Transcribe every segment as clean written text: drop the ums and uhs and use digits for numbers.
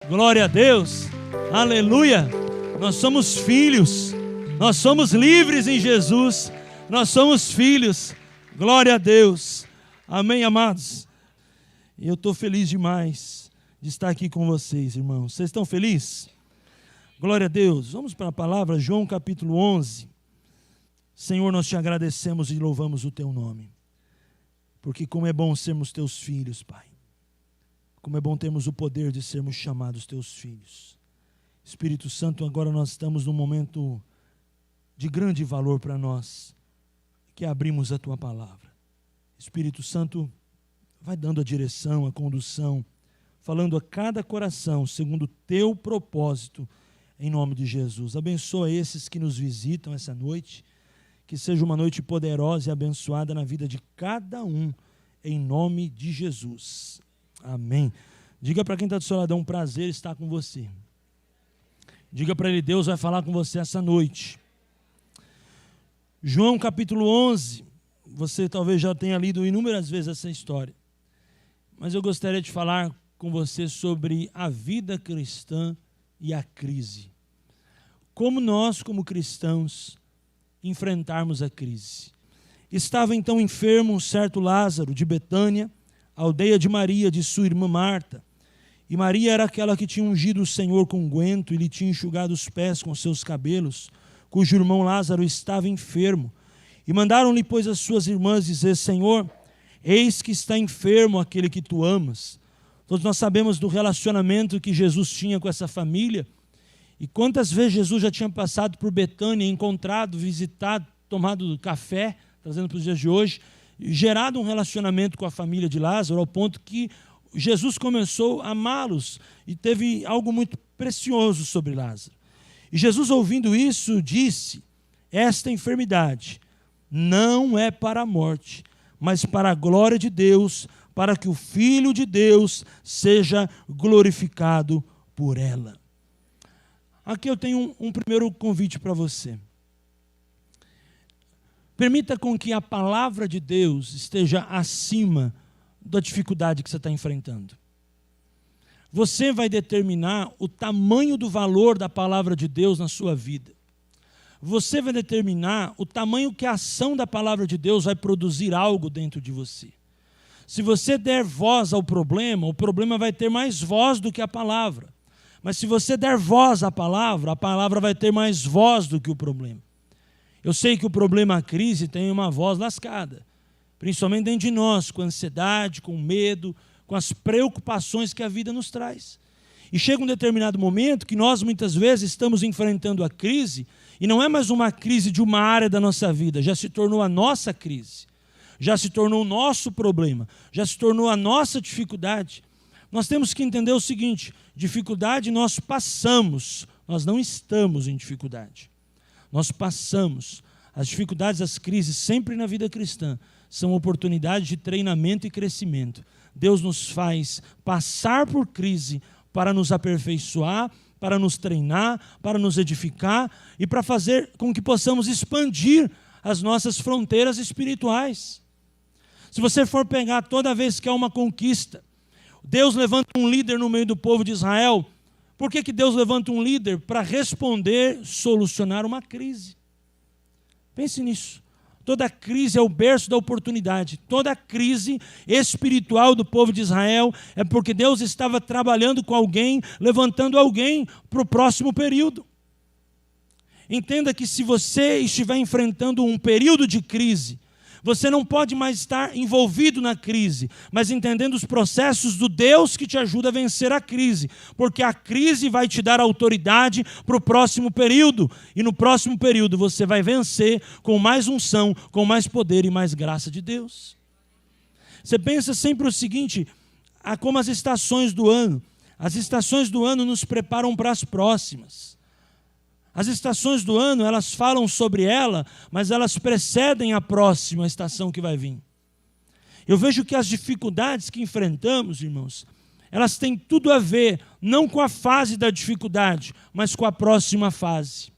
Glória a Deus, aleluia. Nós somos filhos, nós somos livres em Jesus, nós somos filhos, glória a Deus, amém, amados. E eu estou feliz demais de estar aqui com vocês, irmãos. Vocês estão felizes? Glória a Deus. Vamos para a palavra, João capítulo 11. Senhor, nós te agradecemos e louvamos o teu nome, porque como é bom sermos teus filhos, Pai. Como é bom termos o poder de sermos chamados teus filhos. Espírito Santo, agora nós estamos num momento de grande valor para nós, que abrimos a tua palavra. Espírito Santo, vai dando a direção, a condução, falando a cada coração, segundo o teu propósito, em nome de Jesus. Abençoa esses que nos visitam essa noite, que seja uma noite poderosa e abençoada na vida de cada um, em nome de Jesus. Amém. Diga para quem está do seu lado, é um prazer estar com você. Diga para ele, Deus vai falar com você essa noite. João capítulo 11, você talvez já tenha lido inúmeras vezes essa história, mas eu gostaria de falar com você sobre a vida cristã e a crise. Como nós, como cristãos, enfrentarmos a crise. Estava então enfermo um certo Lázaro de Betânia, aldeia de Maria, de sua irmã Marta. E Maria era aquela que tinha ungido o Senhor com unguento e lhe tinha enxugado os pés com seus cabelos, cujo irmão Lázaro estava enfermo. E mandaram-lhe, pois, as suas irmãs dizer, Senhor, eis que está enfermo aquele que tu amas. Todos nós sabemos do relacionamento que Jesus tinha com essa família. E quantas vezes Jesus já tinha passado por Betânia, encontrado, visitado, tomado café, trazendo para os dias de hoje, gerado um relacionamento com a família de Lázaro, ao ponto que Jesus começou a amá-los e teve algo muito precioso sobre Lázaro. E Jesus, ouvindo isso, disse, esta enfermidade não é para a morte, mas para a glória de Deus, para que o Filho de Deus seja glorificado por ela. Aqui eu tenho um primeiro convite para você. Permita com que a palavra de Deus esteja acima da dificuldade que você está enfrentando. Você vai determinar o tamanho do valor da palavra de Deus na sua vida. Você vai determinar o tamanho que a ação da palavra de Deus vai produzir algo dentro de você. Se você der voz ao problema, o problema vai ter mais voz do que a palavra. Mas se você der voz à palavra, a palavra vai ter mais voz do que o problema. Eu sei que o problema, a crise, tem uma voz lascada, principalmente dentro de nós, com ansiedade, com medo, com as preocupações que a vida nos traz. E chega um determinado momento que nós muitas vezes estamos enfrentando a crise, e não é mais uma crise de uma área da nossa vida, já se tornou a nossa crise, já se tornou o nosso problema, já se tornou a nossa dificuldade. Nós temos que entender o seguinte, dificuldade nós passamos, nós não estamos em dificuldade. Nós passamos. As dificuldades, as crises, sempre na vida cristã, são oportunidades de treinamento e crescimento. Deus nos faz passar por crise para nos aperfeiçoar, para nos treinar, para nos edificar e para fazer com que possamos expandir as nossas fronteiras espirituais. Se você for pegar toda vez que há uma conquista, Deus levanta um líder no meio do povo de Israel. Por que Deus levanta um líder? Para responder, solucionar uma crise. Pense nisso. Toda crise é o berço da oportunidade. Toda crise espiritual do povo de Israel é porque Deus estava trabalhando com alguém, levantando alguém para o próximo período. Entenda que se você estiver enfrentando um período de crise, você não pode mais estar envolvido na crise, mas entendendo os processos do Deus que te ajuda a vencer a crise, porque a crise vai te dar autoridade para o próximo período, e no próximo período você vai vencer com mais unção, com mais poder e mais graça de Deus. Você pensa sempre o seguinte, como as estações do ano nos preparam para as próximas. As estações do ano, elas falam sobre ela, mas elas precedem a próxima estação que vai vir. Eu vejo que as dificuldades que enfrentamos, irmãos, elas têm tudo a ver, não com a fase da dificuldade, mas com a próxima fase.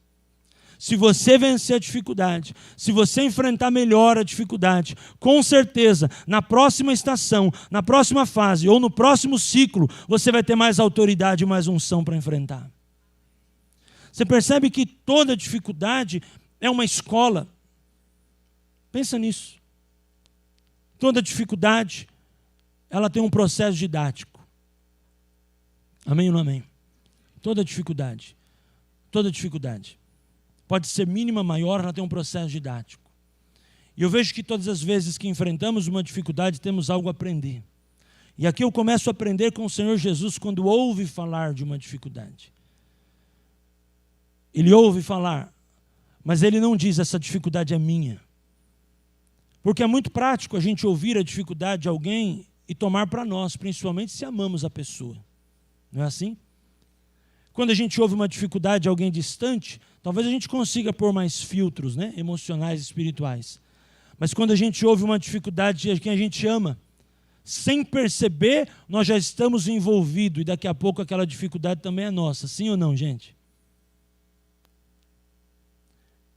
Se você vencer a dificuldade, se você enfrentar melhor a dificuldade, com certeza, na próxima estação, na próxima fase ou no próximo ciclo, você vai ter mais autoridade e mais unção para enfrentar. Você percebe que toda dificuldade é uma escola. Pensa nisso. Toda dificuldade, ela tem um processo didático. Amém ou não amém? Toda dificuldade. Pode ser mínima, maior, ela tem um processo didático. E eu vejo que todas as vezes que enfrentamos uma dificuldade, temos algo a aprender. E aqui eu começo a aprender com o Senhor Jesus quando ouve falar de uma dificuldade. Ele ouve falar, mas ele não diz, essa dificuldade é minha. Porque é muito prático a gente ouvir a dificuldade de alguém e tomar para nós, principalmente se amamos a pessoa. Não é assim? Quando a gente ouve uma dificuldade de alguém distante, talvez a gente consiga pôr mais filtros, né, emocionais e espirituais. Mas quando a gente ouve uma dificuldade de quem a gente ama, sem perceber, nós já estamos envolvidos e daqui a pouco aquela dificuldade também é nossa. Sim ou não, gente?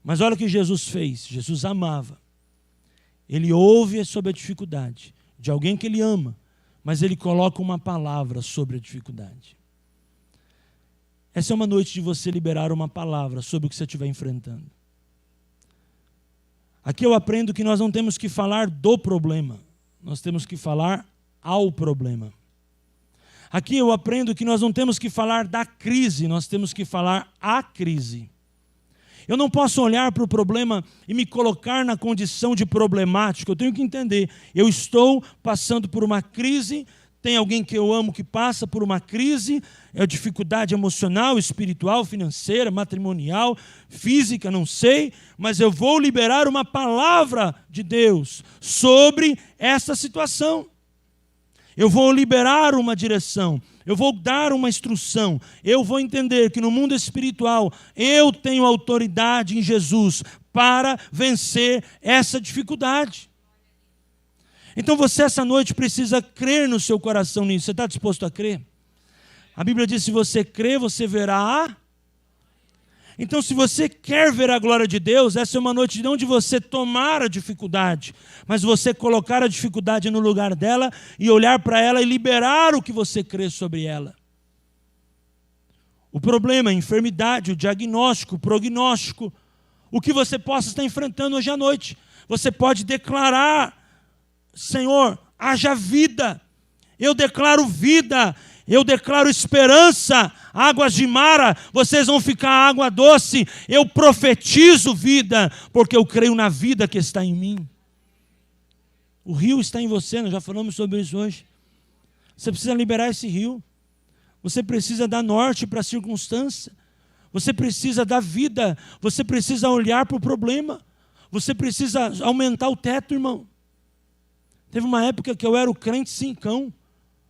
Mas olha o que Jesus fez. Jesus amava. Ele ouve sobre a dificuldade de alguém que ele ama, mas ele coloca uma palavra sobre a dificuldade. Essa é uma noite de você liberar uma palavra sobre o que você estiver enfrentando. Aqui eu aprendo que nós não temos que falar do problema, nós temos que falar ao problema. Aqui eu aprendo que nós não temos que falar da crise, nós temos que falar à crise. Eu não posso olhar para o problema e me colocar na condição de problemático. Eu tenho que entender, eu estou passando por uma crise, tem alguém que eu amo que passa por uma crise, é dificuldade emocional, espiritual, financeira, matrimonial, física, não sei, mas eu vou liberar uma palavra de Deus sobre essa situação. Eu vou liberar uma direção, eu vou dar uma instrução, eu vou entender que no mundo espiritual eu tenho autoridade em Jesus para vencer essa dificuldade. Então você essa noite precisa crer no seu coração nisso. Você está disposto a crer? A Bíblia diz, se você crer, você verá a... Então se você quer ver a glória de Deus, essa é uma noite não de você tomar a dificuldade, mas você colocar a dificuldade no lugar dela e olhar para ela e liberar o que você crê sobre ela. O problema, a enfermidade, o diagnóstico, o prognóstico, o que você possa estar enfrentando hoje à noite. Você pode declarar, Senhor, haja vida, eu declaro vida, eu declaro esperança, águas de Mara, vocês vão ficar água doce, eu profetizo vida, porque eu creio na vida que está em mim. O rio está em você, nós já falamos sobre isso hoje. Você precisa liberar esse rio, você precisa dar norte para a circunstância, você precisa dar vida, você precisa olhar para o problema, você precisa aumentar o teto, irmão. Teve uma época que eu era o crente cincão,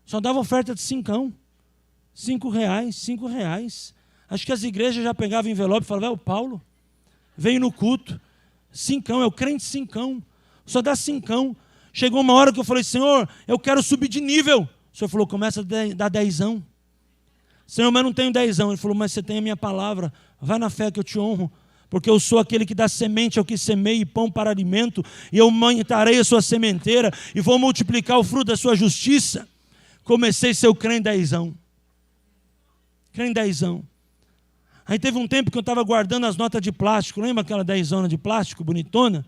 só dava oferta de cincão, R$5. Acho que as igrejas já pegavam envelope e falavam, o Paulo veio no culto, cincão, é o crente cincão, só dá cincão. Chegou uma hora que eu falei, Senhor, eu quero subir de nível. O Senhor falou, começa a dar 10. Senhor, mas não tenho 10. Ele falou, mas você tem a minha palavra, vai na fé que eu te honro. Porque eu sou aquele que dá semente ao que semeia e pão para alimento, e eu aumentarei a sua sementeira, e vou multiplicar o fruto da sua justiça. Comecei a ser o crente 10. Crente 10. Aí teve um tempo que eu estava guardando as notas de plástico, lembra aquela 10 de plástico, bonitona?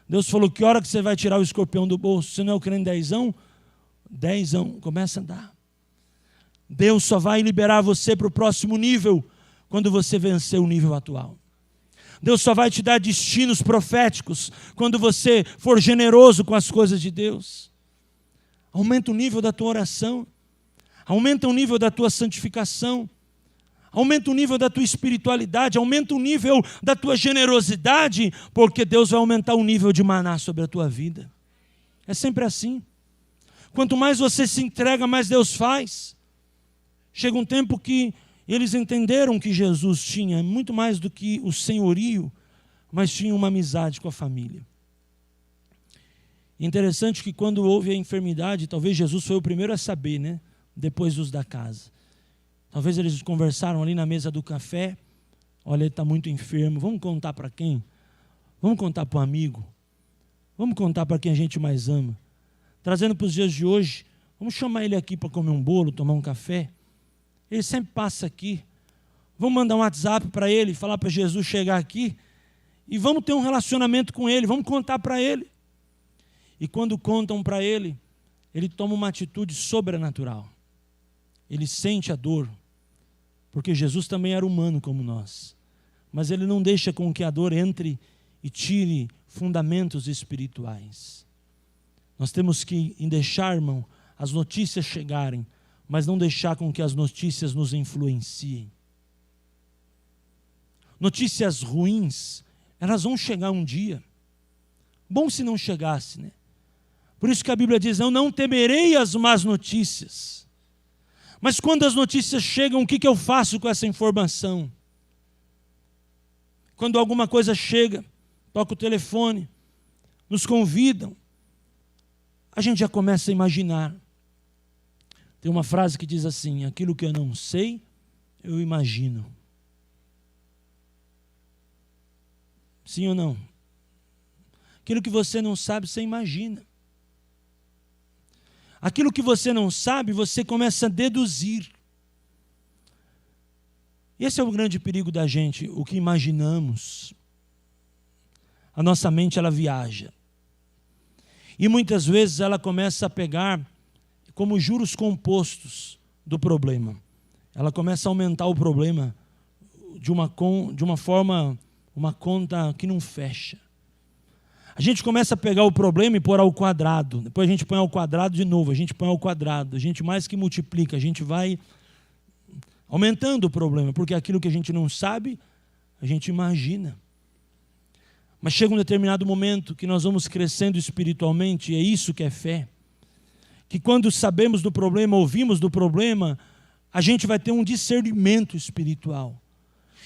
Deus falou, que hora que você vai tirar o escorpião do bolso? Você não é o crente 10? 10, começa a dar. Deus só vai liberar você para o próximo nível, quando você vencer o nível atual. Deus só vai te dar destinos proféticos quando você for generoso com as coisas de Deus. Aumenta o nível da tua oração, aumenta o nível da tua santificação, aumenta o nível da tua espiritualidade, aumenta o nível da tua generosidade, porque Deus vai aumentar o nível de maná sobre a tua vida. É sempre assim. Quanto mais você se entrega, mais Deus faz. Chega um tempo que eles entenderam que Jesus tinha muito mais do que o senhorio, mas tinha uma amizade com a família. Interessante que quando houve a enfermidade, talvez Jesus foi o primeiro a saber, né? Depois dos da casa. Talvez eles conversaram ali na mesa do café, Olha, ele está muito enfermo. Vamos contar para quem? Vamos contar para um amigo. Vamos contar para quem a gente mais ama. Trazendo para os dias de hoje, vamos chamar ele aqui para comer um bolo, tomar um café. Ele sempre passa aqui. Vamos mandar um WhatsApp para ele, falar para Jesus chegar aqui. E vamos ter um relacionamento com ele, vamos contar para ele. E quando contam para ele, ele toma uma atitude sobrenatural. Ele sente a dor, porque Jesus também era humano como nós. Mas ele não deixa com que a dor entre e tire fundamentos espirituais. Nós temos que deixar, irmão, as notícias chegarem, mas não deixar com que as notícias nos influenciem. Notícias ruins, elas vão chegar um dia. Bom se não chegasse, né? Por isso que a Bíblia diz, eu não temerei as más notícias. Mas quando as notícias chegam, o que eu faço com essa informação? Quando alguma coisa chega, toca o telefone, nos convidam, a gente já começa a imaginar. Tem uma frase que diz assim, aquilo que eu não sei, eu imagino. Sim ou não? Aquilo que você não sabe, você imagina. Aquilo que você não sabe, você começa a deduzir. Esse é o grande perigo da gente, o que imaginamos. A nossa mente, ela viaja. E muitas vezes ela começa a pegar como juros compostos do problema. Ela começa a aumentar o problema de uma forma, uma conta que não fecha. A gente começa a pegar o problema e pôr ao quadrado. Depois a gente põe ao quadrado de novo, a gente põe ao quadrado. A gente mais que multiplica, a gente vai aumentando o problema, porque aquilo que a gente não sabe, a gente imagina. Mas chega um determinado momento que nós vamos crescendo espiritualmente, e é isso que é fé. Que quando sabemos do problema, ouvimos do problema, a gente vai ter um discernimento espiritual.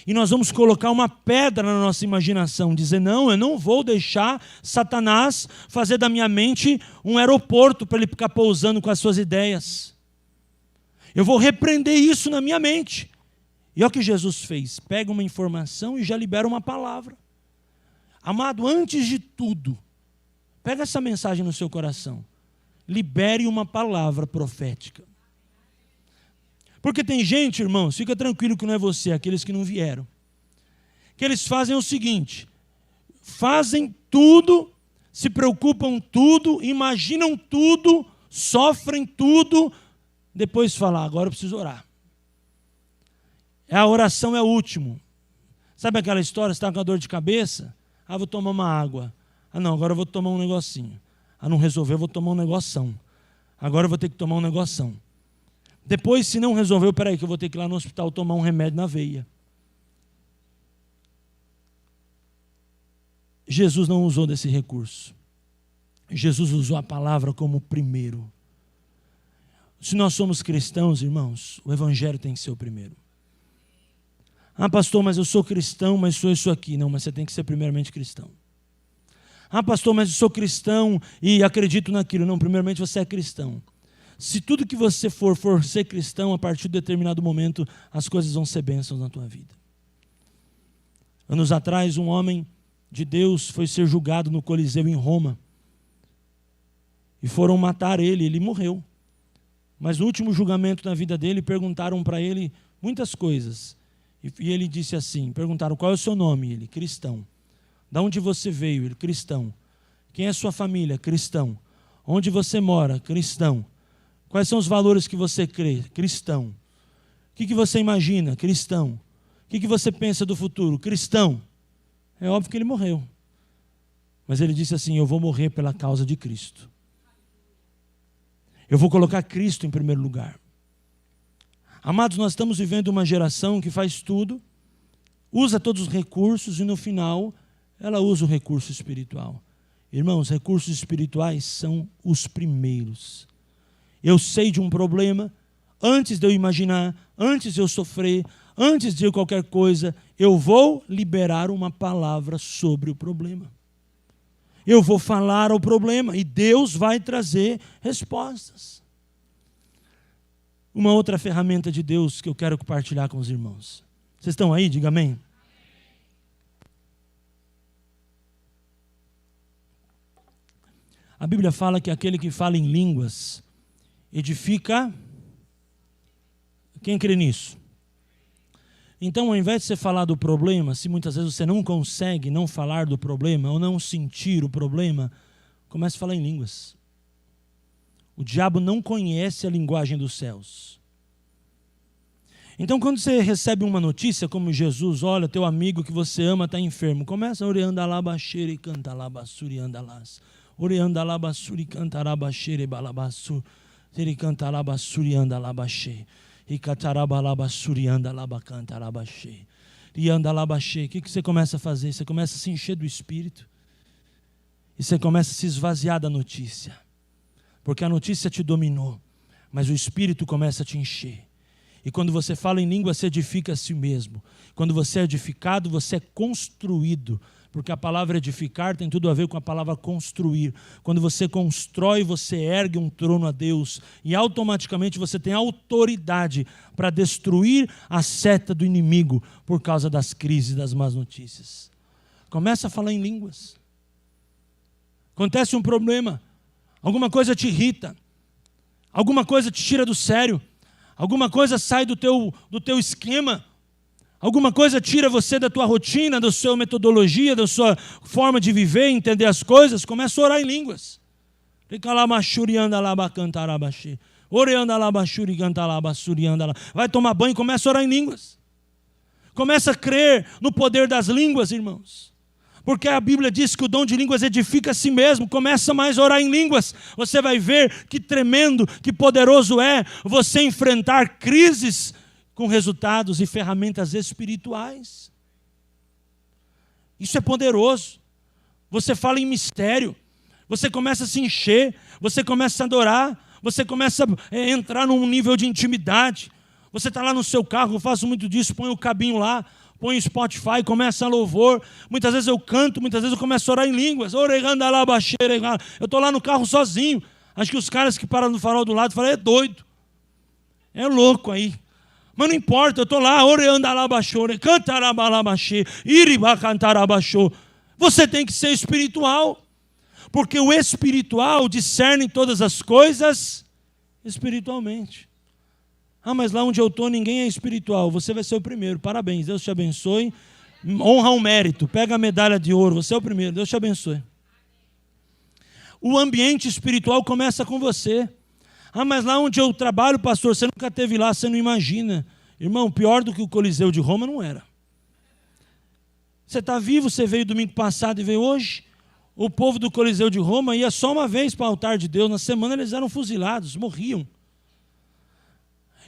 E nós vamos colocar uma pedra na nossa imaginação, dizer, não, eu não vou deixar Satanás fazer da minha mente um aeroporto para ele ficar pousando com as suas ideias. Eu vou repreender isso na minha mente. E olha o que Jesus fez, pega uma informação e já libera uma palavra. Amado, antes de tudo, pega essa mensagem no seu coração, libere uma palavra profética. Porque tem gente, irmãos, fica tranquilo que não é você, aqueles que não vieram, que eles fazem o seguinte, fazem tudo, se preocupam tudo, imaginam tudo, sofrem tudo, depois falam, agora eu preciso orar. A oração é o último. Sabe aquela história, você está com a dor de cabeça? Ah, vou tomar uma água. Ah, não, agora eu vou tomar um negocinho. Ah, não resolveu, eu vou tomar um negoção. Agora eu vou ter que tomar um negoção. Depois, se não resolveu, peraí, que eu vou ter que ir lá no hospital tomar um remédio na veia. Jesus não usou desse recurso. Jesus usou a palavra como primeiro. Se nós somos cristãos, irmãos, o evangelho tem que ser o primeiro. Ah, pastor, mas eu sou cristão, mas sou isso aqui. Não, mas você tem que ser primeiramente cristão. Ah, pastor, mas eu sou cristão e acredito naquilo. Não, primeiramente você é cristão. Se tudo que você for ser cristão, a partir de determinado momento, as coisas vão ser bênçãos na tua vida. Anos atrás, um homem de Deus foi ser julgado no Coliseu em Roma. E foram matar ele, ele morreu. Mas no último julgamento da vida dele, perguntaram para ele muitas coisas. E ele disse assim, perguntaram, qual é o seu nome? Ele, cristão. Da onde você veio? Ele, cristão. Quem é sua família? Cristão. Onde você mora? Cristão. Quais são os valores que você crê? Cristão. O que você imagina? Cristão. O que você pensa do futuro? Cristão. É óbvio que ele morreu. Mas ele disse assim, eu vou morrer pela causa de Cristo. Eu vou colocar Cristo em primeiro lugar. Amados, nós estamos vivendo uma geração que faz tudo, usa todos os recursos e no final ela usa o recurso espiritual. Irmãos, recursos espirituais são os primeiros. Eu sei de um problema, antes de eu imaginar, antes de eu sofrer, antes de qualquer coisa, eu vou liberar uma palavra sobre o problema. Eu vou falar ao problema e Deus vai trazer respostas. Uma outra ferramenta de Deus que eu quero compartilhar com os irmãos. Vocês estão aí? Diga amém. A Bíblia fala que aquele que fala em línguas edifica. Quem crê nisso? Então, ao invés de você falar do problema, se muitas vezes você não consegue não falar do problema ou não sentir o problema, comece a falar em línguas. O diabo não conhece a linguagem dos céus. Então, quando você recebe uma notícia, como Jesus, olha, teu amigo que você ama está enfermo, começa a oreanda labaxere e canta labassuri andalas. Oreanda labassuri canta labaxere balabassur. Ele canta labassuri andalabaxê. E cataraba labassuri andalabacanta labaxê. E andalabaxê. O que você começa a fazer? Você começa a se encher do Espírito. E você começa a se esvaziar da notícia. Porque a notícia te dominou. Mas o Espírito começa a te encher. E quando você fala em língua, você edifica a si mesmo. Quando você é edificado, você é construído. Porque a palavra edificar tem tudo a ver com a palavra construir. Quando você constrói, você ergue um trono a Deus. E automaticamente você tem autoridade para destruir a seta do inimigo por causa das crises, das más notícias. Começa a falar em línguas. Acontece um problema. Alguma coisa te irrita. Alguma coisa te tira do sério. Alguma coisa sai do teu esquema. Alguma coisa tira você da tua rotina, da sua metodologia, da sua forma de viver, entender as coisas. Começa a orar em línguas. Vai tomar banho e começa a orar em línguas. Começa a crer no poder das línguas, irmãos. Porque a Bíblia diz que o dom de línguas edifica a si mesmo. Começa mais a orar em línguas. Você vai ver que tremendo, que poderoso é você enfrentar crises com resultados e ferramentas espirituais. Isso é poderoso. Você fala em mistério. Você começa a se encher. Você começa a adorar. Você começa a entrar num nível de intimidade. Você está lá no seu carro, eu faço muito disso, põe o cabinho lá, põe o Spotify, começa a louvor. Muitas vezes eu canto, muitas vezes eu começo a orar em línguas. Eu estou lá no carro sozinho. Acho que os caras que param no farol do lado falam, é doido. É louco aí. Mas não importa, eu estou lá, você tem que ser espiritual. Porque o espiritual discerne todas as coisas espiritualmente. Ah, mas lá onde eu estou ninguém é espiritual. Você vai ser o primeiro. Parabéns, Deus te abençoe. Honra o mérito. Pega a medalha de ouro. Você é o primeiro. Deus te abençoe. O ambiente espiritual começa com você. Ah, mas lá onde eu trabalho, pastor, você nunca esteve lá, você não imagina. Irmão, pior do que o Coliseu de Roma não era. Você está vivo, você veio domingo passado e veio hoje. O povo do Coliseu de Roma ia só uma vez para o altar de Deus. Na semana eles eram fuzilados, morriam.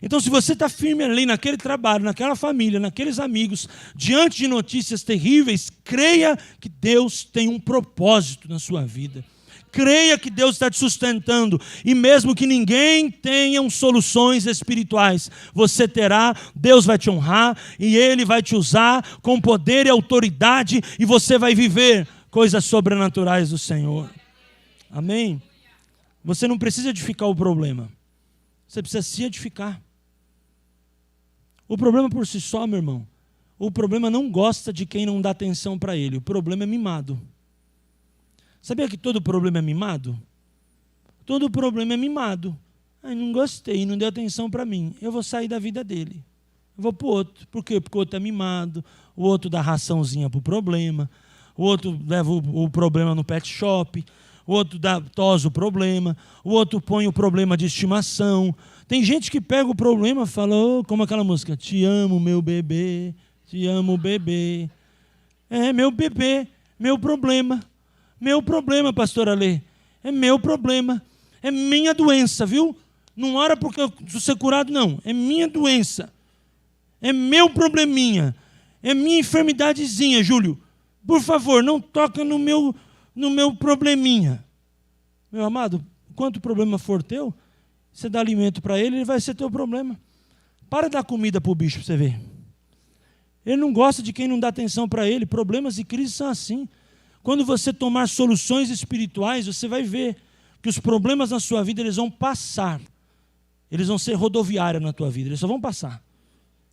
Então, se você está firme ali naquele trabalho, naquela família, naqueles amigos, diante de notícias terríveis, creia que Deus tem um propósito na sua vida. Creia que Deus está te sustentando. E mesmo que ninguém tenha soluções espirituais, você terá, Deus vai te honrar e Ele vai te usar com poder e autoridade e você vai viver coisas sobrenaturais do Senhor. Amém? Você não precisa edificar o problema. Você precisa se edificar. O problema por si só, meu irmão, o problema não gosta de quem não dá atenção para ele. O problema é mimado. Sabia que todo problema é mimado? Todo problema é mimado. Ai, não gostei, não deu atenção para mim. Eu vou sair da vida dele. Eu vou para o outro. Por quê? Porque o outro é mimado. O outro dá raçãozinha para o problema. O outro leva o problema no pet shop. O outro tosa o problema. O outro põe o problema de estimação. Tem gente que pega o problema e fala, oh, como aquela música, te amo, meu bebê, te amo, bebê. É meu bebê, meu problema. Meu problema, pastor Alê. É meu problema. É minha doença, viu? Não ora porque eu sou ser curado, não. É minha doença. É meu probleminha. É minha enfermidadezinha, Júlio. Por favor, não toca no meu probleminha. Meu amado, quanto problema for teu, você dá alimento para ele, ele vai ser teu problema. Para de dar comida para o bicho para você ver. Ele não gosta de quem não dá atenção para ele. Problemas e crises são assim. Quando você tomar soluções espirituais, você vai ver que os problemas na sua vida eles vão passar. Eles vão ser rodoviária na tua vida. Eles só vão passar.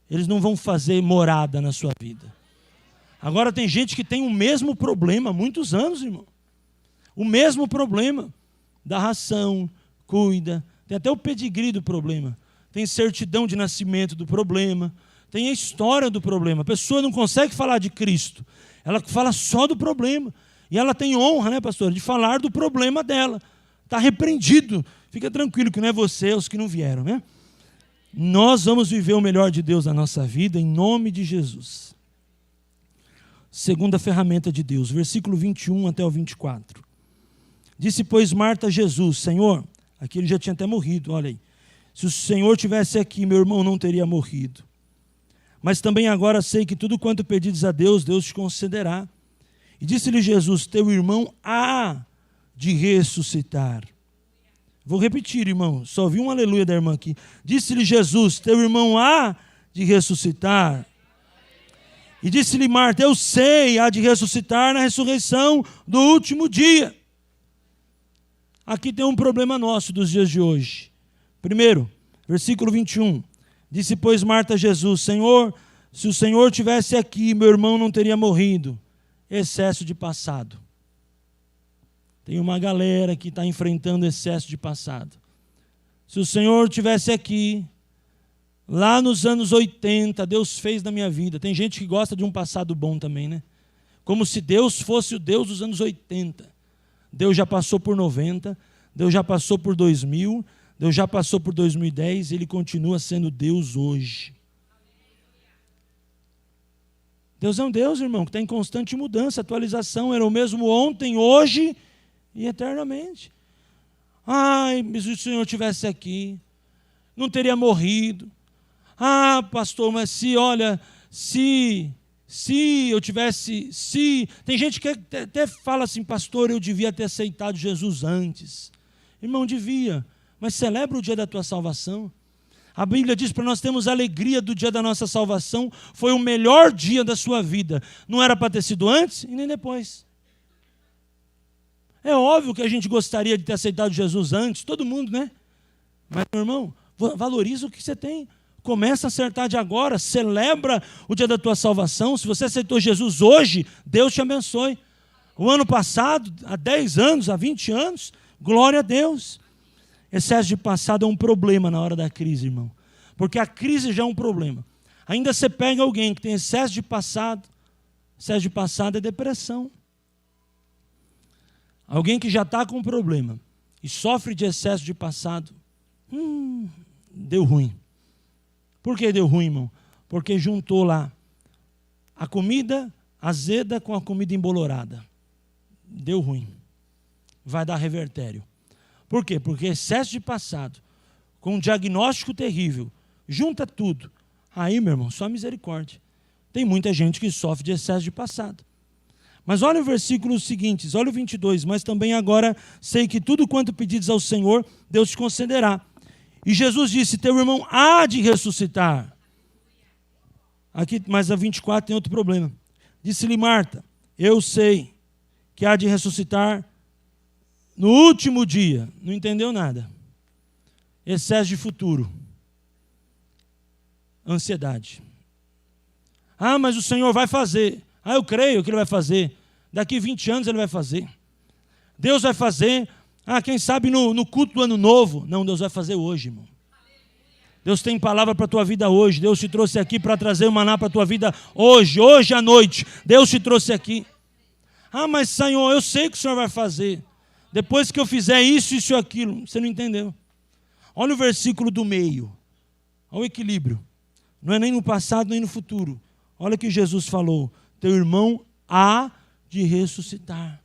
Eles não vão fazer morada na sua vida. Agora tem gente que tem o mesmo problema há muitos anos, irmão. O mesmo problema. dá ração, cuida, tem até o pedigree do problema, tem certidão de nascimento do problema, tem a história do problema. A pessoa não consegue falar de Cristo, ela fala só do problema. E ela tem honra, né, pastor, de falar do problema dela. Está repreendido. Fica tranquilo que não é você, é os que não vieram, né? Nós vamos viver o melhor de Deus na nossa vida, em nome de Jesus. Segunda ferramenta de Deus, versículo 21 até o 24. Disse, pois, Marta a Jesus, Senhor, aqui ele já tinha até morrido, olha aí. Se o Senhor tivesse aqui, meu irmão não teria morrido. Mas também agora sei que tudo quanto pedires a Deus, Deus te concederá. E disse-lhe Jesus, teu irmão há de ressuscitar. Vou repetir, irmão, só ouvi um aleluia da irmã aqui. Disse-lhe Jesus, teu irmão há de ressuscitar. E disse-lhe Marta, eu sei, há de ressuscitar na ressurreição do último dia. Aqui tem um problema nosso dos dias de hoje. Primeiro, versículo 21. Disse, pois, Marta a Jesus, Senhor, se o Senhor tivesse aqui, meu irmão não teria morrido. Excesso de passado. Tem uma galera que está enfrentando excesso de passado. Se o Senhor tivesse aqui, lá nos anos 80, Deus fez na minha vida. Tem gente que gosta de um passado bom também, né? Como se Deus fosse o Deus dos anos 80. Deus já passou por 90, Deus já passou por 2000, Deus já passou por 2010, Ele continua sendo Deus hoje. Deus é um Deus, irmão, que está em constante mudança, atualização. Era o mesmo ontem, hoje e eternamente. Ai, mas se o Senhor estivesse aqui, não teria morrido. Ah, pastor, mas se eu tivesse, Tem gente que até fala assim, pastor, eu devia ter aceitado Jesus antes. Irmão, devia, mas celebra o dia da tua salvação. A Bíblia diz para nós termos alegria do dia da nossa salvação. Foi o melhor dia da sua vida. Não era para ter sido antes e nem depois. É óbvio que a gente gostaria de ter aceitado Jesus antes, todo mundo, né? Mas, meu irmão, valoriza o que você tem. Começa a acertar de agora, celebra o dia da tua salvação. Se você aceitou Jesus hoje, Deus te abençoe. O ano passado, há 10 anos, há 20 anos, glória a Deus. Excesso de passado é um problema na hora da crise, irmão. Porque a crise já é um problema. Ainda você pega alguém que tem excesso de passado é depressão. Alguém que já está com um problema e sofre de excesso de passado, deu ruim. Por que deu ruim, irmão? Porque juntou lá a comida azeda com a comida embolorada. Deu ruim. Vai dar revertério. Por quê? Porque excesso de passado, com um diagnóstico terrível, junta tudo. Aí, meu irmão, só misericórdia. Tem muita gente que sofre de excesso de passado. Mas olha o versículo seguinte, olha o 22. Mas também agora sei que tudo quanto pedides ao Senhor, Deus te concederá. E Jesus disse, teu irmão há de ressuscitar. Aqui, mas a 24 tem outro problema. Disse-lhe Marta, eu sei que há de ressuscitar no último dia. Não entendeu nada. Excesso de futuro. Ansiedade. Ah, mas o Senhor vai fazer. Ah, eu creio que Ele vai fazer. Daqui 20 anos Ele vai fazer. Deus vai fazer. Ah, quem sabe no culto do ano novo. Não, Deus vai fazer hoje, irmão. Deus tem palavra para a tua vida hoje. Deus te trouxe aqui para trazer o maná para a tua vida hoje. Hoje à noite. Deus te trouxe aqui. Ah, mas Senhor, eu sei que o Senhor vai fazer. Depois que eu fizer isso, isso e aquilo. Você não entendeu. Olha o versículo do meio. Olha o equilíbrio. Não é nem no passado, nem no futuro. Olha o que Jesus falou. Teu irmão há de ressuscitar.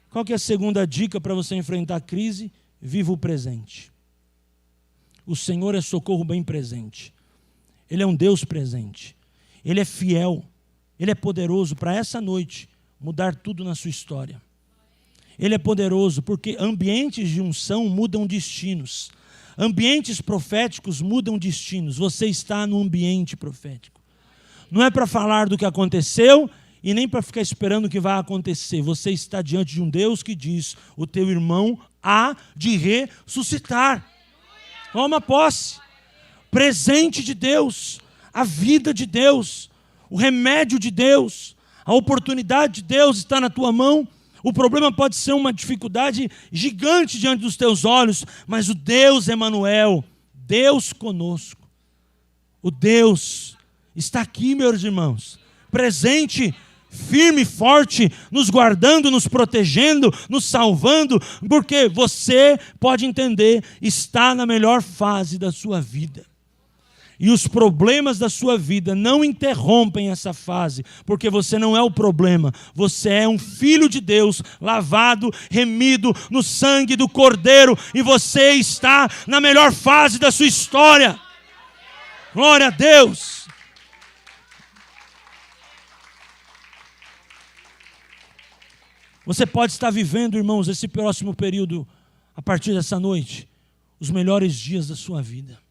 Qual que é a segunda dica para você enfrentar a crise? Viva o presente. O Senhor é socorro bem presente. Ele é um Deus presente. Ele é fiel. Ele é poderoso para essa noite mudar tudo na sua história. Ele é poderoso porque ambientes de unção mudam destinos. Ambientes proféticos mudam destinos. Você está no ambiente profético. Não é para falar do que aconteceu e nem para ficar esperando o que vai acontecer. Você está diante de um Deus que diz, o teu irmão há de ressuscitar. Toma posse. Presente de Deus, a vida de Deus, o remédio de Deus, a oportunidade de Deus está na tua mão. O problema pode ser uma dificuldade gigante diante dos teus olhos, mas o Deus Emanuel, Deus conosco, o Deus está aqui, meus irmãos, presente, firme, forte, nos guardando, nos protegendo, nos salvando, porque você pode entender, está na melhor fase da sua vida. E os problemas da sua vida não interrompem essa fase, porque você não é o problema, você é um filho de Deus, lavado, remido no sangue do Cordeiro, e você está na melhor fase da sua história. Glória a Deus! Você pode estar vivendo, irmãos, esse próximo período, a partir dessa noite, os melhores dias da sua vida.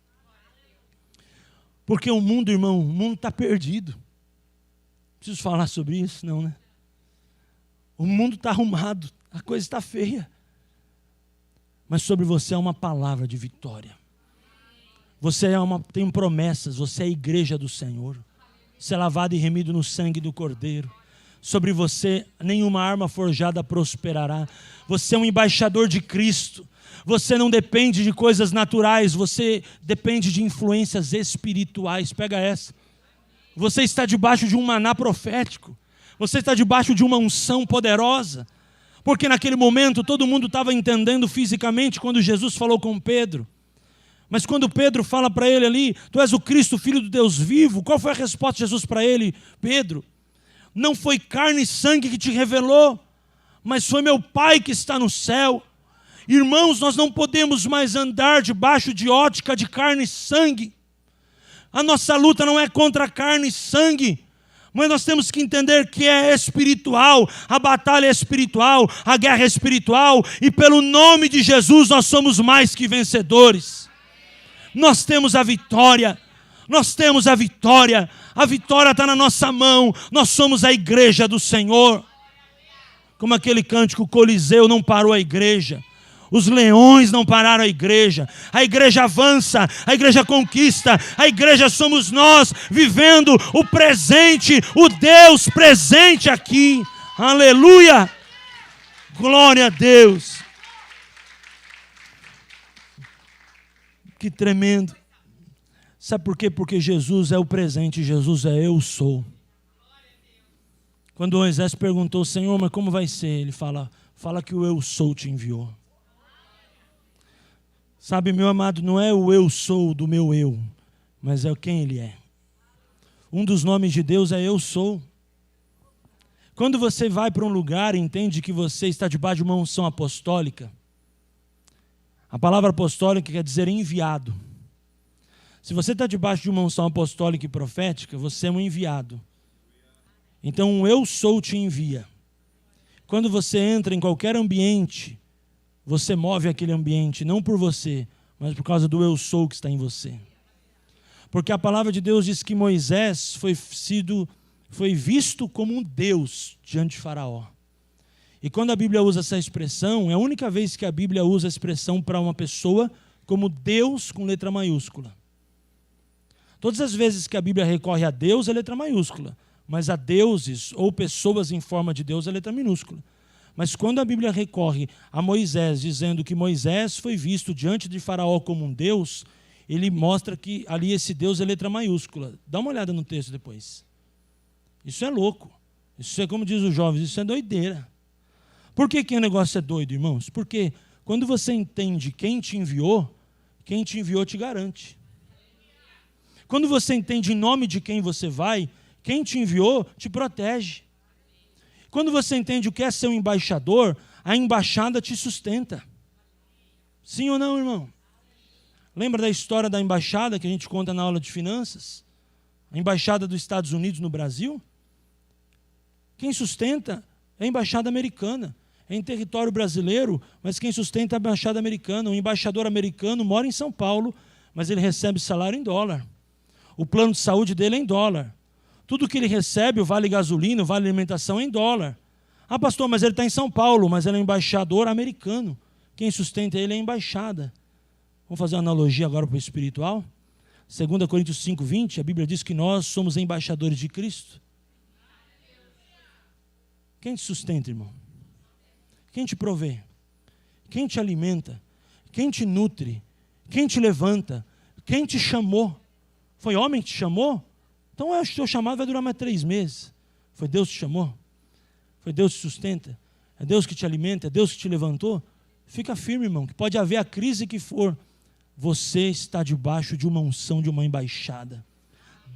Porque o mundo, irmão, o mundo está perdido. Preciso falar sobre isso? Não, né? O mundo está arrumado, a coisa está feia. Mas sobre você é uma palavra de vitória. Você tem promessas, você é a igreja do Senhor. Você é lavado e remido no sangue do Cordeiro. Sobre você nenhuma arma forjada prosperará. Você é um embaixador de Cristo. Você não depende de coisas naturais, você depende de influências espirituais. Pega essa. Você está debaixo de um maná profético. Você está debaixo de uma unção poderosa. Porque naquele momento todo mundo estava entendendo fisicamente quando Jesus falou com Pedro. Mas quando Pedro fala para ele ali, tu és o Cristo, filho do Deus vivo, qual foi a resposta de Jesus para ele? Pedro, não foi carne e sangue que te revelou, mas foi meu Pai que está no céu. Irmãos, nós não podemos mais andar debaixo de ótica de carne e sangue. A nossa luta não é contra carne e sangue, mas nós temos que entender que é espiritual, a batalha é espiritual, a guerra é espiritual, e pelo nome de Jesus nós somos mais que vencedores. Nós temos a vitória, a vitória está na nossa mão, nós somos a igreja do Senhor. Como aquele cântico, o Coliseu não parou a igreja. Os leões não pararam a igreja avança, a igreja conquista, a igreja somos nós, vivendo o presente, o Deus presente aqui, aleluia, glória a Deus, que tremendo, sabe por quê? Porque Jesus é o presente, Jesus é eu sou. Quando Moisés perguntou, Senhor, mas como vai ser? Ele fala que o eu sou te enviou. Sabe, meu amado, não é o eu sou do meu eu, mas é quem Ele é. Um dos nomes de Deus é eu sou. Quando você vai para um lugar e entende que você está debaixo de uma unção apostólica, a palavra apostólica quer dizer enviado. Se você está debaixo de uma unção apostólica e profética, você é um enviado. Então o eu sou te envia. Quando você entra em qualquer ambiente, você move aquele ambiente, não por você, mas por causa do eu sou que está em você. Porque a palavra de Deus diz que Moisés foi visto como um Deus diante de Faraó. E quando a Bíblia usa essa expressão, é a única vez que a Bíblia usa a expressão para uma pessoa como Deus com letra maiúscula. Todas as vezes que a Bíblia recorre a Deus é letra maiúscula, mas a deuses ou pessoas em forma de Deus é letra minúscula. Mas quando a Bíblia recorre a Moisés, dizendo que Moisés foi visto diante de Faraó como um Deus, ele mostra que ali esse Deus é letra maiúscula. Dá uma olhada no texto depois. Isso é louco. Isso é, como diz os jovens, isso é doideira. Por que o negócio é doido, irmãos? Porque quando você entende quem te enviou te garante. Quando você entende em nome de quem você vai, quem te enviou te protege. Quando você entende o que é ser um embaixador, a embaixada te sustenta. Sim ou não, irmão? Lembra da história da embaixada que a gente conta na aula de finanças? A embaixada dos Estados Unidos no Brasil? Quem sustenta é a embaixada americana. É em território brasileiro, mas quem sustenta é a embaixada americana. O embaixador americano mora em São Paulo, mas ele recebe salário em dólar. O plano de saúde dele é em dólar. Tudo que ele recebe, o vale gasolina, o vale alimentação é em dólar. Ah, pastor, mas ele está em São Paulo, mas ele é um embaixador americano. Quem sustenta ele é a embaixada. Vamos fazer uma analogia agora para o espiritual? 2 Coríntios 5:20, a Bíblia diz que nós somos embaixadores de Cristo. Quem te sustenta, irmão? Quem te provê? Quem te alimenta? Quem te nutre? Quem te levanta? Quem te chamou? Foi homem que te chamou? Então o seu chamado vai durar mais 3 meses. Foi Deus que te chamou? Foi Deus que te sustenta? É Deus que te alimenta? É Deus que te levantou? Fica firme, irmão, que pode haver a crise que for. Você está debaixo de uma unção, de uma embaixada.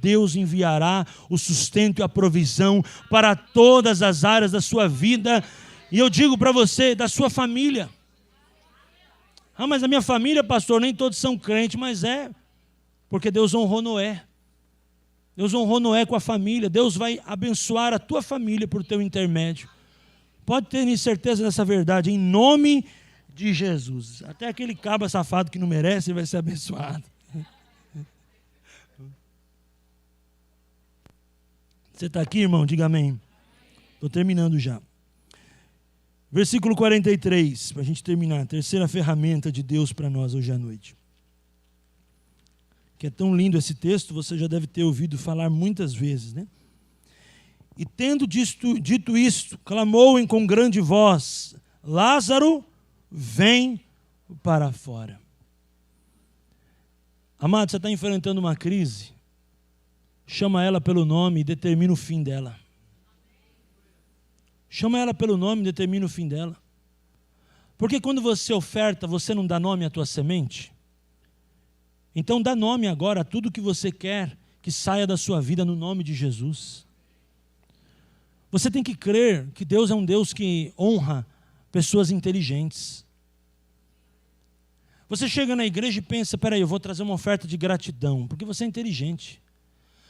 Deus enviará o sustento e a provisão para todas as áreas da sua vida. E eu digo para você, da sua família. Ah, mas a minha família, pastor, nem todos são crentes, mas é. Porque Deus honrou Noé. Deus honrou Noé com a família. Deus vai abençoar a tua família por teu intermédio. Pode ter certeza dessa verdade, em nome de Jesus. Até aquele cabra safado que não merece vai ser abençoado. Você está aqui, irmão? Diga amém. Estou terminando já. Versículo 43, para a gente terminar. A terceira ferramenta de Deus para nós hoje à noite. Que é tão lindo esse texto, você já deve ter ouvido falar muitas vezes, né? E tendo dito isto, clamou com grande voz: Lázaro, vem para fora. Amado, você está enfrentando uma crise? Chama ela pelo nome e determina o fim dela. Chama ela pelo nome e determina o fim dela. Porque quando você oferta, você não dá nome à tua semente? Então dá nome agora a tudo que você quer que saia da sua vida no nome de Jesus. Você tem que crer que Deus é um Deus que honra pessoas inteligentes. Você chega na igreja e pensa, peraí, eu vou trazer uma oferta de gratidão, porque você é inteligente.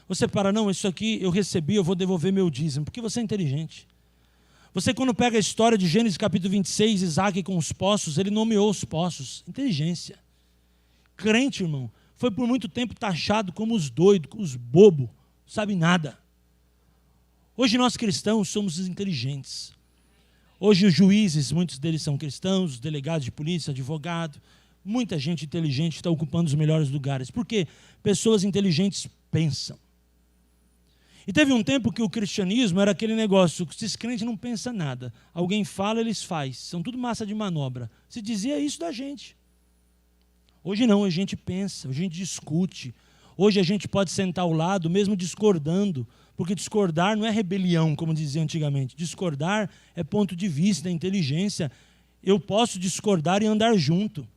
Você para, não, isso aqui eu recebi, eu vou devolver meu dízimo, porque você é inteligente. Você quando pega a história de Gênesis capítulo 26, Isaac com os poços, ele nomeou os poços. Inteligência. Crente, irmão, foi por muito tempo taxado como os doidos, os bobos, não sabe nada. Hoje nós cristãos somos inteligentes. Hoje os juízes, muitos deles são cristãos, os delegados de polícia, advogado, muita gente inteligente está ocupando os melhores lugares. Por quê? Pessoas inteligentes pensam. E teve um tempo que o cristianismo era aquele negócio, que esses crentes não pensam nada. Alguém fala, eles fazem. São tudo massa de manobra. Se dizia isso da gente. Hoje não, a gente pensa, a gente discute. Hoje a gente pode sentar ao lado, mesmo discordando. Porque discordar não é rebelião, como dizia antigamente. Discordar é ponto de vista, é inteligência. Eu posso discordar e andar junto.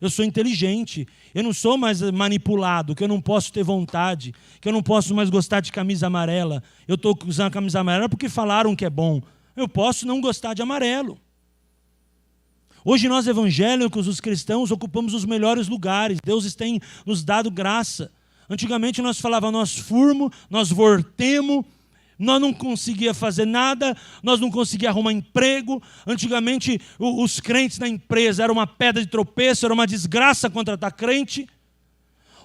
Eu sou inteligente, eu não sou mais manipulado, que eu não posso ter vontade, que eu não posso mais gostar de camisa amarela. Eu estou usando a camisa amarela porque falaram que é bom. Eu posso não gostar de amarelo. Hoje nós evangélicos, os cristãos, ocupamos os melhores lugares. Deus tem nos dado graça. Antigamente nós falávamos, nós furmo, nós vortemos, nós não conseguia fazer nada, nós não conseguia arrumar emprego. Antigamente os crentes na empresa eram uma pedra de tropeço, era uma desgraça contratar crente.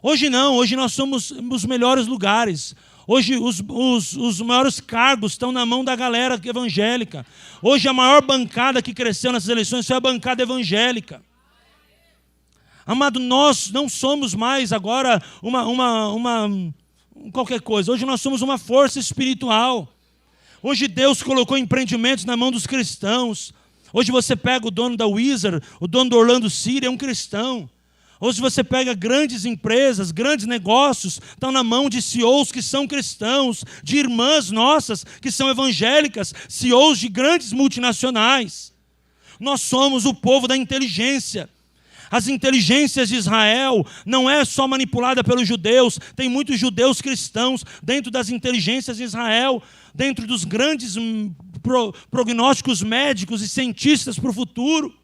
Hoje não, hoje nós somos os melhores lugares. Hoje os maiores cargos estão na mão da galera evangélica. Hoje a maior bancada que cresceu nessas eleições foi a bancada evangélica. Amado, nós não somos mais agora qualquer coisa. Hoje nós somos uma força espiritual. Hoje Deus colocou empreendimentos na mão dos cristãos. Hoje você pega o dono da Wizard, o dono do Orlando City, é um cristão. Hoje você pega grandes empresas, grandes negócios, estão na mão de CEOs que são cristãos, de irmãs nossas que são evangélicas, CEOs de grandes multinacionais. Nós somos o povo da inteligência. As inteligências de Israel não é só manipulada pelos judeus, tem muitos judeus cristãos dentro das inteligências de Israel, dentro dos grandes prognósticos médicos e cientistas para o futuro.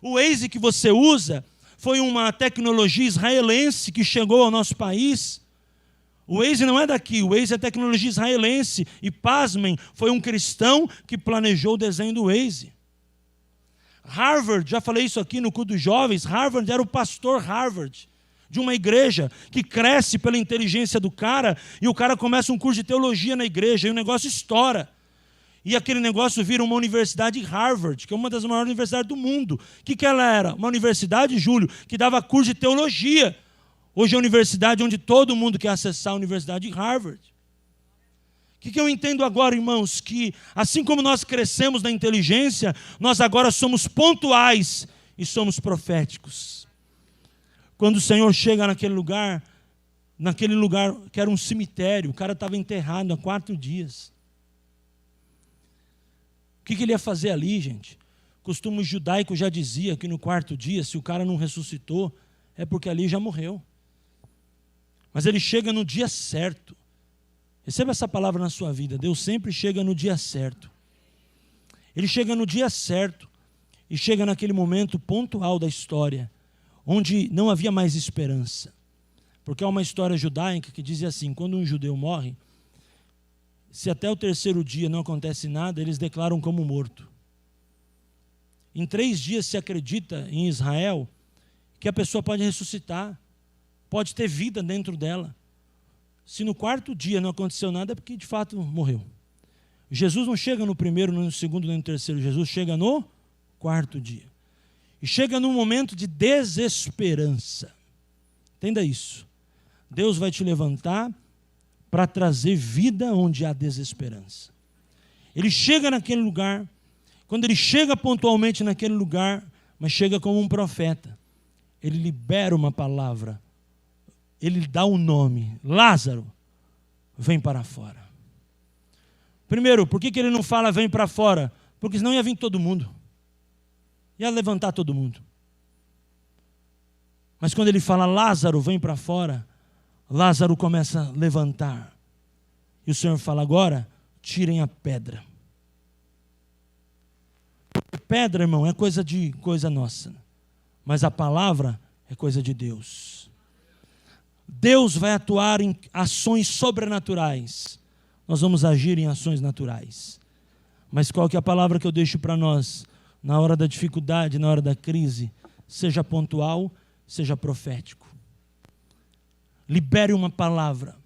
O Waze que você usa foi uma tecnologia israelense que chegou ao nosso país. O Waze não é daqui, o Waze é tecnologia israelense. E pasmem, foi um cristão que planejou o desenho do Waze. Harvard, já falei isso aqui no culto dos jovens, Harvard era o pastor Harvard, de uma igreja que cresce pela inteligência do cara, e o cara começa um curso de teologia na igreja, e o negócio estoura. E aquele negócio vira uma universidade Harvard, que é uma das maiores universidades do mundo. O que ela era? Uma universidade, Júlio, que dava curso de teologia. Hoje é a universidade onde todo mundo quer acessar a Universidade de Harvard. que eu entendo agora, irmãos? Que assim como nós crescemos na inteligência, nós agora somos pontuais e somos proféticos. Quando o Senhor chega naquele lugar que era um cemitério, o cara estava enterrado há 4 dias. O que ele ia fazer ali, gente? O costume judaico já dizia que no 4º dia, se o cara não ressuscitou, é porque ali já morreu. Mas ele chega no dia certo. Receba essa palavra na sua vida. Deus sempre chega no dia certo. Ele chega no dia certo e chega naquele momento pontual da história, onde não havia mais esperança. Porque há uma história judaica que dizia assim: quando um judeu morre, se até o 3º dia não acontece nada, eles declaram como morto. Em 3 dias se acredita em Israel que a pessoa pode ressuscitar, pode ter vida dentro dela. Se no 4º dia não aconteceu nada, é porque de fato morreu. Jesus não chega no 1º, nem no 2º, nem no 3º. Jesus chega no 4º dia. E chega num momento de desesperança. Entenda isso. Deus vai te levantar para trazer vida onde há desesperança. Ele chega naquele lugar. Quando ele chega pontualmente naquele lugar, mas chega como um profeta, ele libera uma palavra. Ele dá um nome: Lázaro, vem para fora. Primeiro, por que ele não fala vem para fora? Porque senão ia vir todo mundo. Ia levantar todo mundo. Mas quando ele fala Lázaro, vem para fora, Lázaro começa a levantar. E o Senhor fala: agora, tirem a pedra. Pedra, irmão, é coisa nossa. Mas a palavra é coisa de Deus. Deus vai atuar em ações sobrenaturais. Nós vamos agir em ações naturais. Mas qual que é a palavra que eu deixo para nós? Na hora da dificuldade, na hora da crise, seja pontual, seja profético. Libere uma palavra.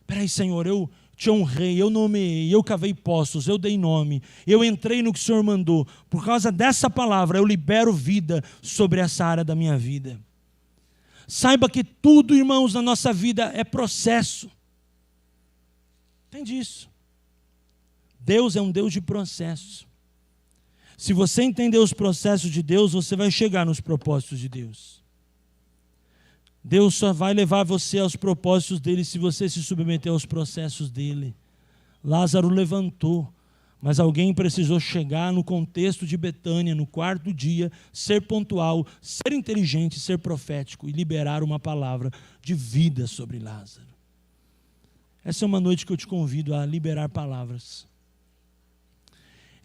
Peraí, Senhor, eu te honrei, eu nomeei, eu cavei poços, eu dei nome, eu entrei no que o Senhor mandou. Por causa dessa palavra, eu libero vida sobre essa área da minha vida. Saiba que tudo, irmãos, na nossa vida é processo. Entende isso? Deus é um Deus de processo. Se você entender os processos de Deus, você vai chegar nos propósitos de Deus. Deus só vai levar você aos propósitos dele se você se submeter aos processos dele. Lázaro levantou, mas alguém precisou chegar no contexto de Betânia, no 4º dia, ser pontual, ser inteligente, ser profético e liberar uma palavra de vida sobre Lázaro. Essa é uma noite que eu te convido a liberar palavras.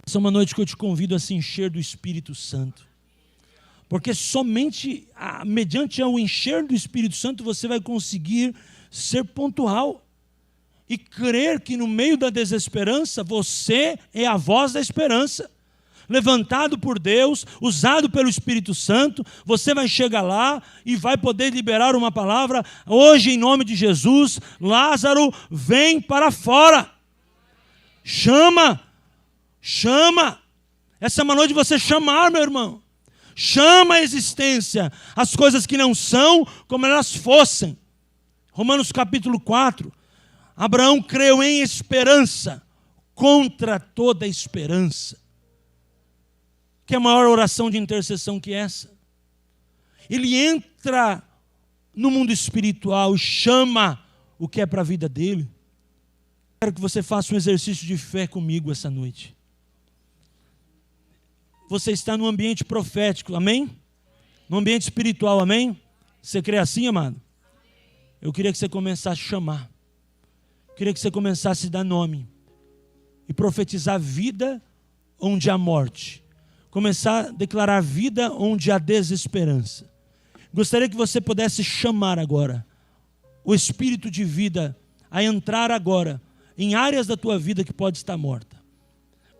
Essa é uma noite que eu te convido a se encher do Espírito Santo. Porque somente mediante o encher do Espírito Santo você vai conseguir ser pontual e crer que no meio da desesperança você é a voz da esperança. Levantado por Deus, usado pelo Espírito Santo, você vai chegar lá e vai poder liberar uma palavra. Hoje, em nome de Jesus, Lázaro, vem para fora. Chama. Essa é uma noite de você chamar, meu irmão. Chama a existência, as coisas que não são como elas fossem. Romanos capítulo 4. Abraão creu em esperança, contra toda esperança. Que é a maior oração de intercessão que essa? Ele entra no mundo espiritual e chama o que é para a vida dele. Quero que você faça um exercício de fé comigo essa noite. Você está num ambiente profético, amém? No ambiente espiritual, amém? Você crê assim, amado? Eu queria que você começasse a chamar. Eu queria que você começasse a dar nome. E profetizar vida onde há morte. Começar a declarar vida onde há desesperança. Gostaria que você pudesse chamar agora o espírito de vida a entrar agora em áreas da tua vida que pode estar morta.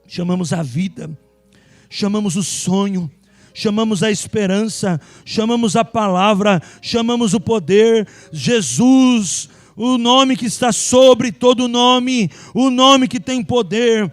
Chamamos a vida. Chamamos o sonho, chamamos a esperança, chamamos a palavra, chamamos o poder. Jesus, o nome que está sobre todo nome, o nome que tem poder,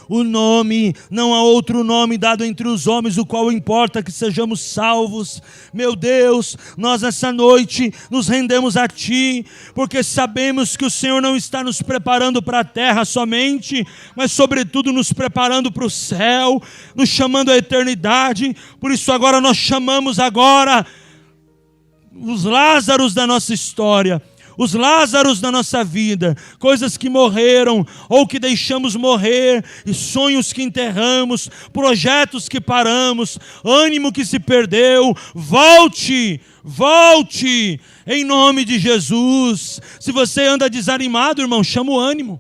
O nome, não há outro nome dado entre os homens, o qual importa que sejamos salvos. Meu Deus, nós essa noite nos rendemos a Ti, porque sabemos que o Senhor não está nos preparando para a terra somente, mas sobretudo nos preparando para o céu, nos chamando à eternidade. Por isso agora nós chamamos os Lázaros da nossa história, os Lázaros da nossa vida, coisas que morreram ou que deixamos morrer, e sonhos que enterramos, projetos que paramos, ânimo que se perdeu. Volte em nome de Jesus. Se você anda desanimado, irmão, chama o ânimo.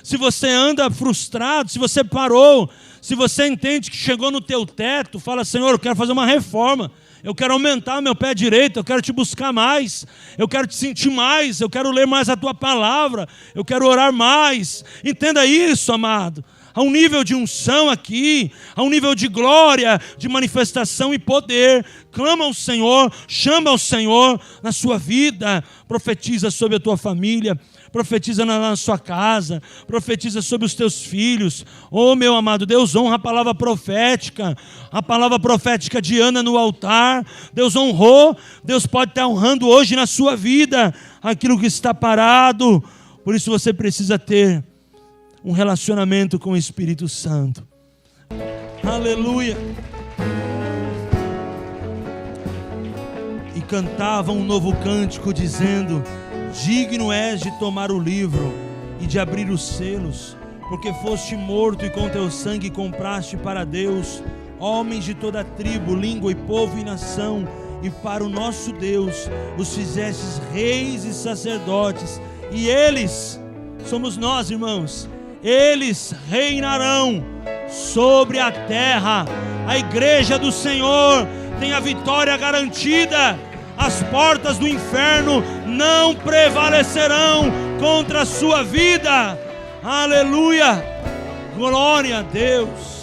Se você anda frustrado, se você parou, se você entende que chegou no teu teto, fala: Senhor, eu quero fazer uma reforma. Eu quero aumentar meu pé direito, eu quero te buscar mais, eu quero te sentir mais, eu quero ler mais a tua palavra, eu quero orar mais. Entenda isso, amado. Há um nível de unção aqui, há um nível de glória, de manifestação e poder. Clama ao Senhor, chama ao Senhor na sua vida, profetiza sobre a tua família, profetiza na sua casa, profetiza sobre os teus filhos. Oh, meu amado, Deus honra a palavra profética de Ana no altar. Deus honrou, Deus pode estar honrando hoje na sua vida aquilo que está parado. Por isso você precisa ter um relacionamento com o Espírito Santo. Aleluia. E cantavam um novo cântico dizendo: digno és de tomar o livro e de abrir os selos, porque foste morto e com teu sangue compraste para Deus homens de toda tribo, língua e povo e nação, e para o nosso Deus os fizestes reis e sacerdotes, e eles, somos nós, irmãos, eles reinarão sobre a terra. A igreja do Senhor tem a vitória garantida. As portas do inferno não prevalecerão contra a sua vida. Aleluia, glória a Deus.